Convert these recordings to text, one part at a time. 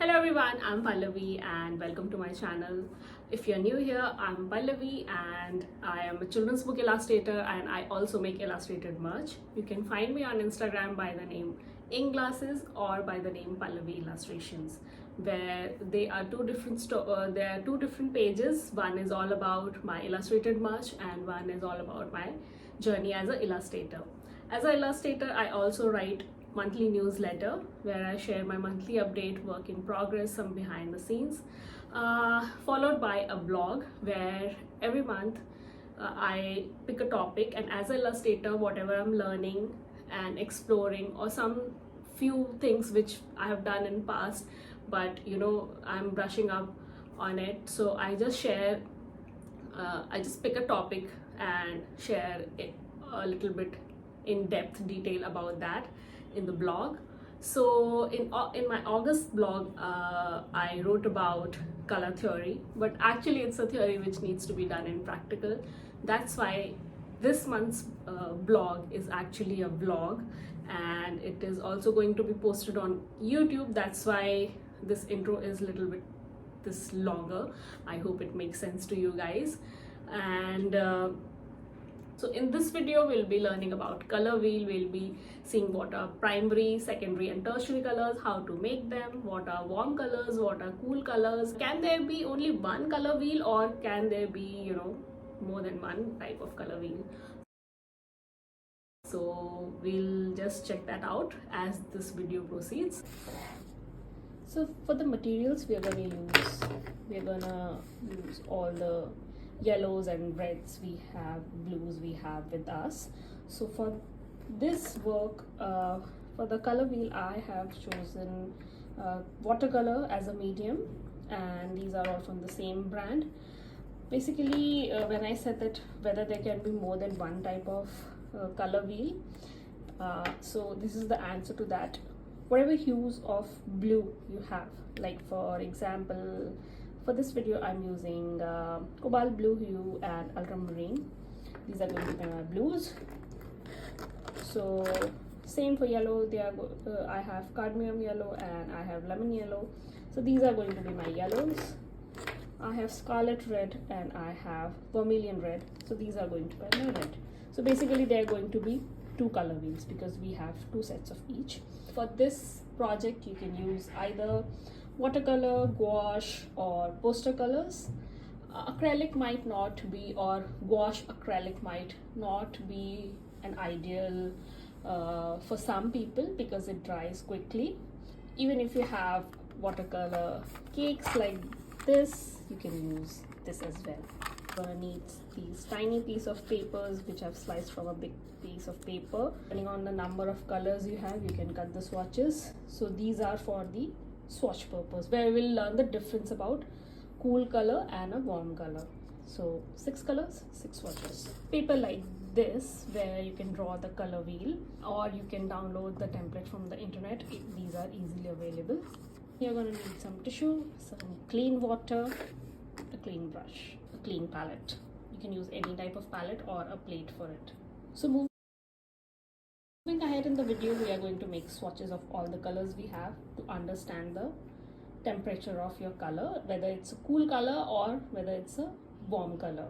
Hello everyone, I'm Pallavi and welcome to my channel. If you're new here, I'm Pallavi and I am a children's book illustrator and I also make illustrated merch. You can find me on Instagram by the name Inglasses or by the name Pallavi Illustrations, where they are there are two different pages. One is all about my illustrated merch and one is all about my journey as an illustrator. As an illustrator, I also write monthly newsletter where I share my monthly update, work in progress, some behind the scenes, followed by a blog where every month I pick a topic, and as an illustrator, whatever I'm learning and exploring, or some few things which I have done in past, but I'm brushing up on it, so I just share. I just pick a topic and share it a little bit in depth detail about that in the blog. So in my August blog, I wrote about color theory, but actually it's a theory which needs to be done in practical. That's why this month's blog is actually a vlog, and it is also going to be posted on YouTube. That's why this intro is a little bit this longer. I hope it makes sense to you guys. And so in this video, we'll be learning about color wheel. We'll be seeing what are primary, secondary and tertiary colors, how to make them, what are warm colors, what are cool colors. Can there be only one color wheel, or can there be, more than one type of color wheel? So we'll just check that out as this video proceeds. So for the materials we are going to use all the yellows and reds we have, blues we have with us. So for this work, for the color wheel, I have chosen watercolor as a medium, and these are all from the same brand. Basically, when I said that whether there can be more than one type of color wheel, so this is the answer to that. Whatever hues of blue you have, like for example, for this video I'm using cobalt blue hue and ultramarine. These are going to be my blues. So same for yellow, I have cadmium yellow and I have lemon yellow. So these are going to be my yellows. I have scarlet red and I have vermilion red. So these are going to be my red. So basically they are going to be two color wheels because we have two sets of each. For this project, you can use either watercolor, gouache or poster colors. Acrylic might not be, or gouache acrylic might not be an ideal for some people because it dries quickly. Even if you have watercolor cakes like this, you can use this as well. You're gonna need these tiny piece of papers which I've sliced from a big piece of paper. Depending on the number of colors you have, you can cut the swatches. So these are for the swatch purpose, where we'll learn the difference about cool color and a warm color. So 6 colors, 6 swatches. Paper like this, where you can draw the color wheel, or you can download the template from the internet. These are easily available. You're going to need some tissue, some clean water, a clean brush, a clean palette. You can use any type of palette or a plate for it. So moving ahead in the video, we are going to make swatches of all the colors we have to understand the temperature of your color, whether it's a cool color or whether it's a warm color.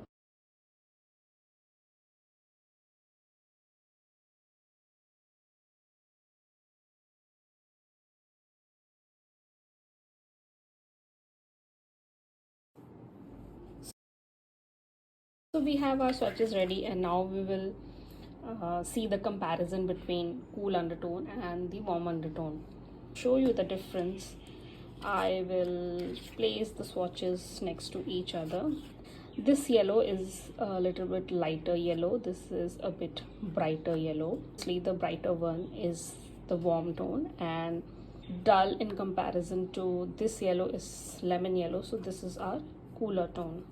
So we have our swatches ready, and now we will see the comparison between cool undertone and the warm undertone. Show you the difference, I will place the swatches next to each other. This yellow is a little bit lighter yellow, this is a bit brighter yellow. Actually the brighter one is the warm tone, and dull in comparison to this yellow is lemon yellow, so this is our cooler tone.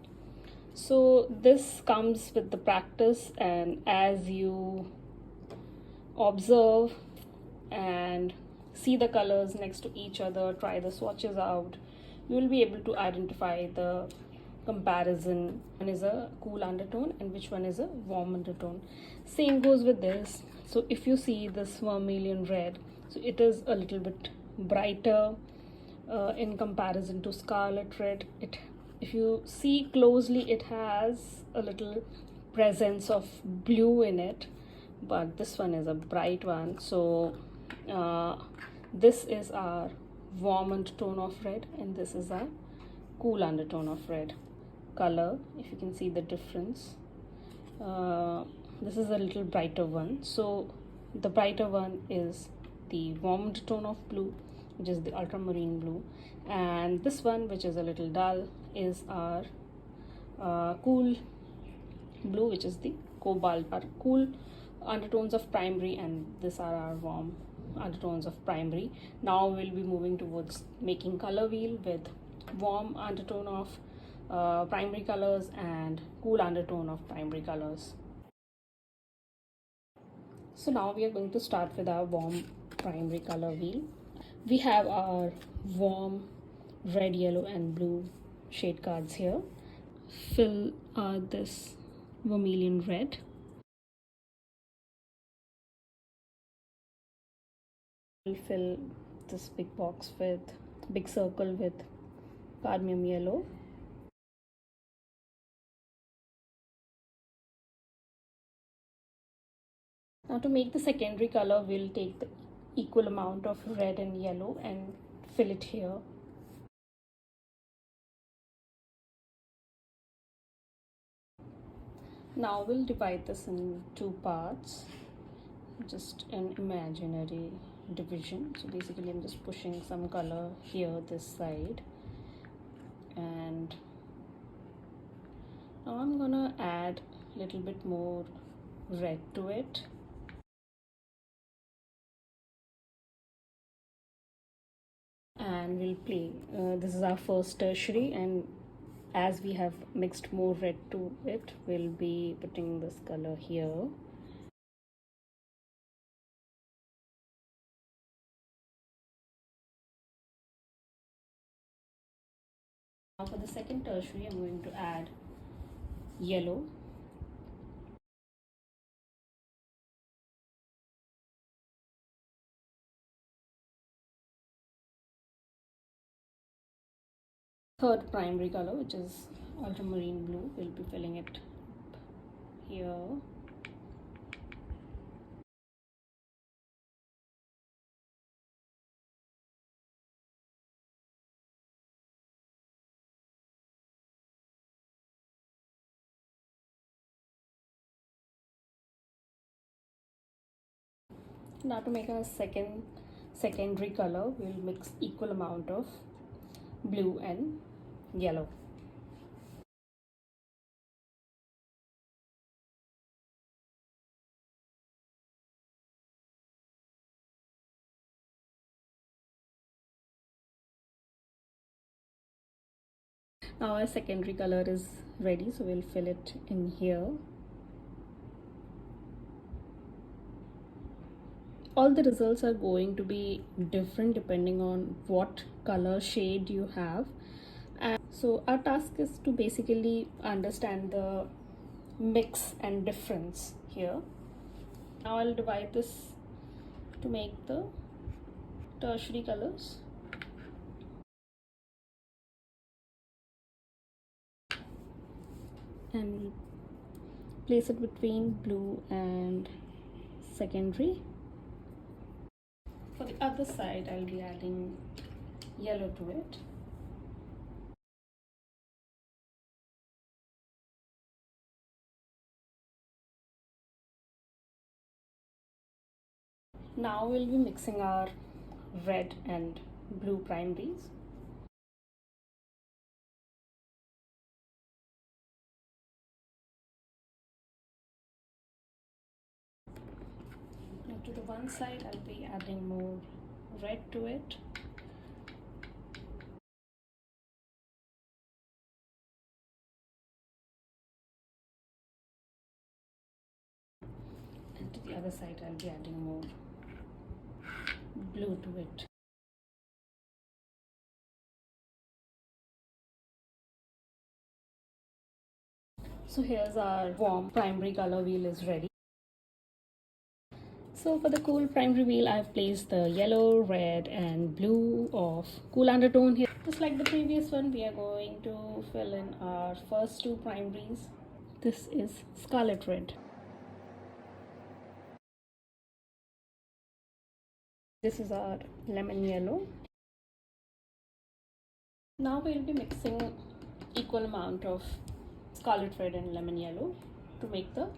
So this comes with the practice, and as you observe and see the colors next to each other, try the swatches out, you will be able to identify the comparison. One is a cool undertone and which one is a warm undertone. Same goes with this. So if you see this vermilion red, so it is a little bit brighter in comparison to scarlet red. If you see closely, it has a little presence of blue in it, but this one is a bright one. So this is our warm undertone of red, and this is our cool undertone of red. Color, if you can see the difference, this is a little brighter one. So the brighter one is the warm undertone of blue, which is the ultramarine blue, and this one, which is a little dull, is our cool blue, which is the cobalt. Our cool undertones of primary, and these are our warm undertones of primary. Now we'll be moving towards making color wheel with warm undertone of primary colors and cool undertone of primary colors. So now we are going to start with our warm primary color wheel. We have our warm red, yellow and blue shade cards here. Fill this vermilion red. We'll fill this big circle with cadmium yellow. Now to make the secondary color, we'll take the equal amount of red and yellow and fill it here. Now we'll divide this in two parts, just an imaginary division. So basically I'm just pushing some color here this side, and now I'm gonna add a little bit more red to it. And we'll play. This is our first tertiary, and as we have mixed more red to it, we'll be putting this color here. Now for the second tertiary, I'm going to add yellow. Third primary color, which is ultramarine blue, we'll be filling it here. Now to make a secondary color, we'll mix equal amount of blue and yellow. Now our secondary color is ready, so we'll fill it in here. All the results are going to be different depending on what color shade you have, and so our task is to basically understand the mix and difference here. Now I'll divide this to make the tertiary colors. And we'll place it between blue and secondary. For the other side, I'll be adding yellow to it. Now we'll be mixing our red and blue primaries. Now to the one side, I'll be adding more red to it. And to the other side, I'll be adding more blue to it. So here's our warm primary color wheel is ready. So for the cool primary wheel, I've placed the yellow, red and blue of cool undertone here. Just like the previous one, we are going to fill in our first two primaries. This is scarlet red. This is our lemon yellow. Now we'll be mixing equal amount of scarlet red and lemon yellow to make the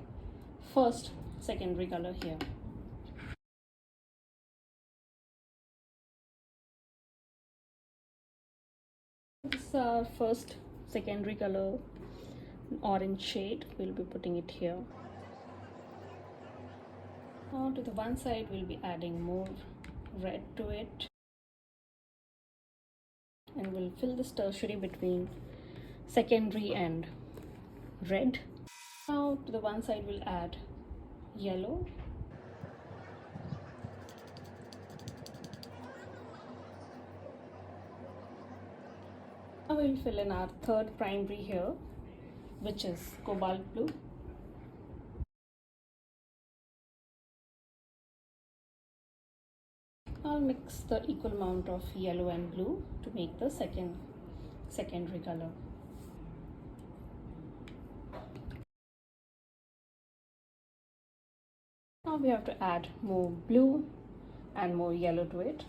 first secondary color here. This is our first secondary color, orange shade. We'll be putting it here. Now to the one side we'll be adding more red to it, and we'll fill this tertiary between secondary and red. Now to the one side we'll add yellow. Now we'll fill in our third primary here, which is cobalt blue. I'll mix the equal amount of yellow and blue to make the secondary color. Now we have to add more blue and more yellow to it.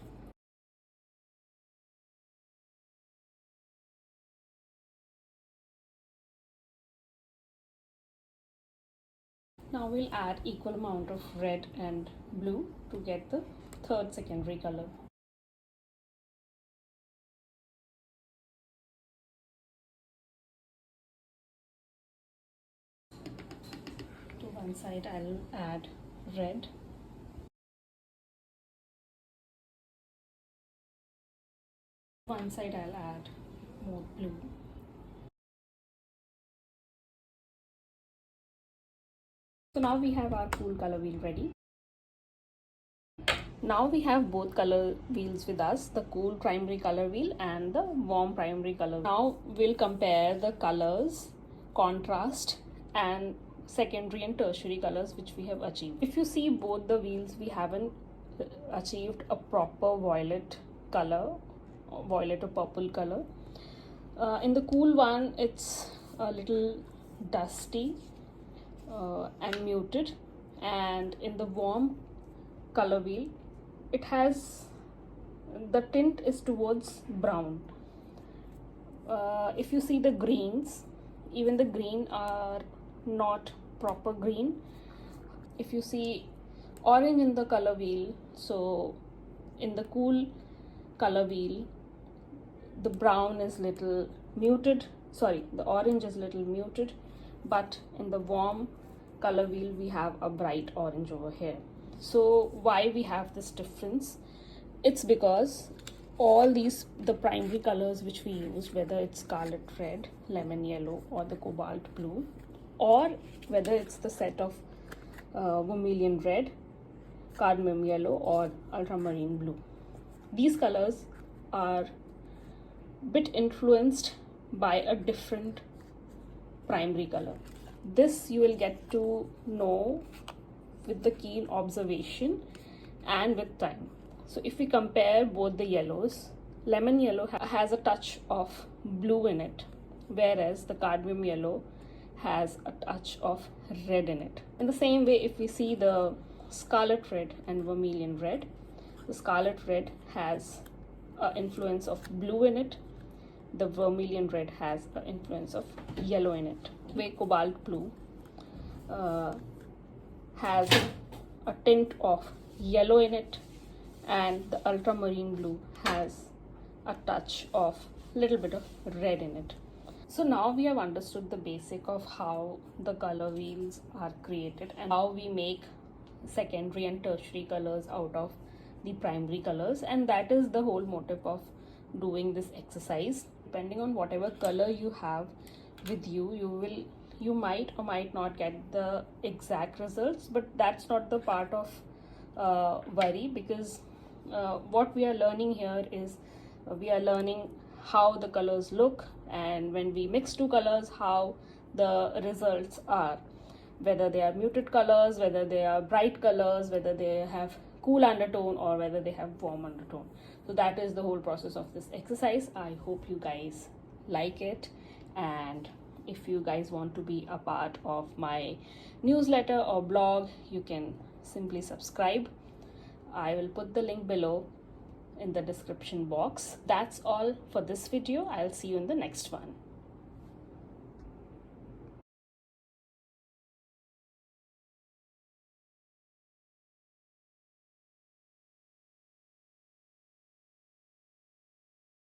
Now we'll add equal amount of red and blue to get the third secondary color. To one side I'll add red. One side I'll add more blue. So now we have our cool color wheel ready. Now we have both color wheels with us, the cool primary color wheel and the warm primary color wheel. Now we'll compare the colors, contrast and secondary and tertiary colors which we have achieved. If you see both the wheels, we haven't achieved a proper violet color, violet or purple color. In the cool one, it's a little dusty and muted, and in the warm color wheel it has the tint is towards brown. If you see the greens, even the green are not proper green. If you see orange in the color wheel, so in the cool color wheel the brown is little muted, sorry, the orange is little muted, but in the warm color wheel we have a bright orange over here. So why we have this difference? It's because all these, the primary colors which we use, whether it's scarlet red, lemon yellow or the cobalt blue, or whether it's the set of vermilion red, cadmium yellow or ultramarine blue, these colors are bit influenced by a different primary color. This you will get to know with the keen observation and with time. So if we compare both the yellows, lemon yellow has a touch of blue in it, whereas the cadmium yellow has a touch of red in it. In the same way, if we see the scarlet red and vermilion red, the scarlet red has an influence of blue in it, the vermilion red has an influence of yellow in it. Where cobalt blue has a tint of yellow in it, and the ultramarine blue has a touch of little bit of red in it. So now we have understood the basic of how the color wheels are created and how we make secondary and tertiary colors out of the primary colors, and that is the whole motive of doing this exercise. Depending on whatever color you have with you, you might or might not get the exact results, but that's not the part of worry, because what we are learning here is we are learning how the colors look, and when we mix two colors, how the results are. whether they are muted colors, whether they are bright colors, whether they have cool undertone, or whether they have warm undertone. So that is the whole process of this exercise. I hope you guys like it, and if you guys want to be a part of my newsletter or blog, you can simply subscribe. I will put the link below in the description box. That's all for this video. I'll see you in the next one.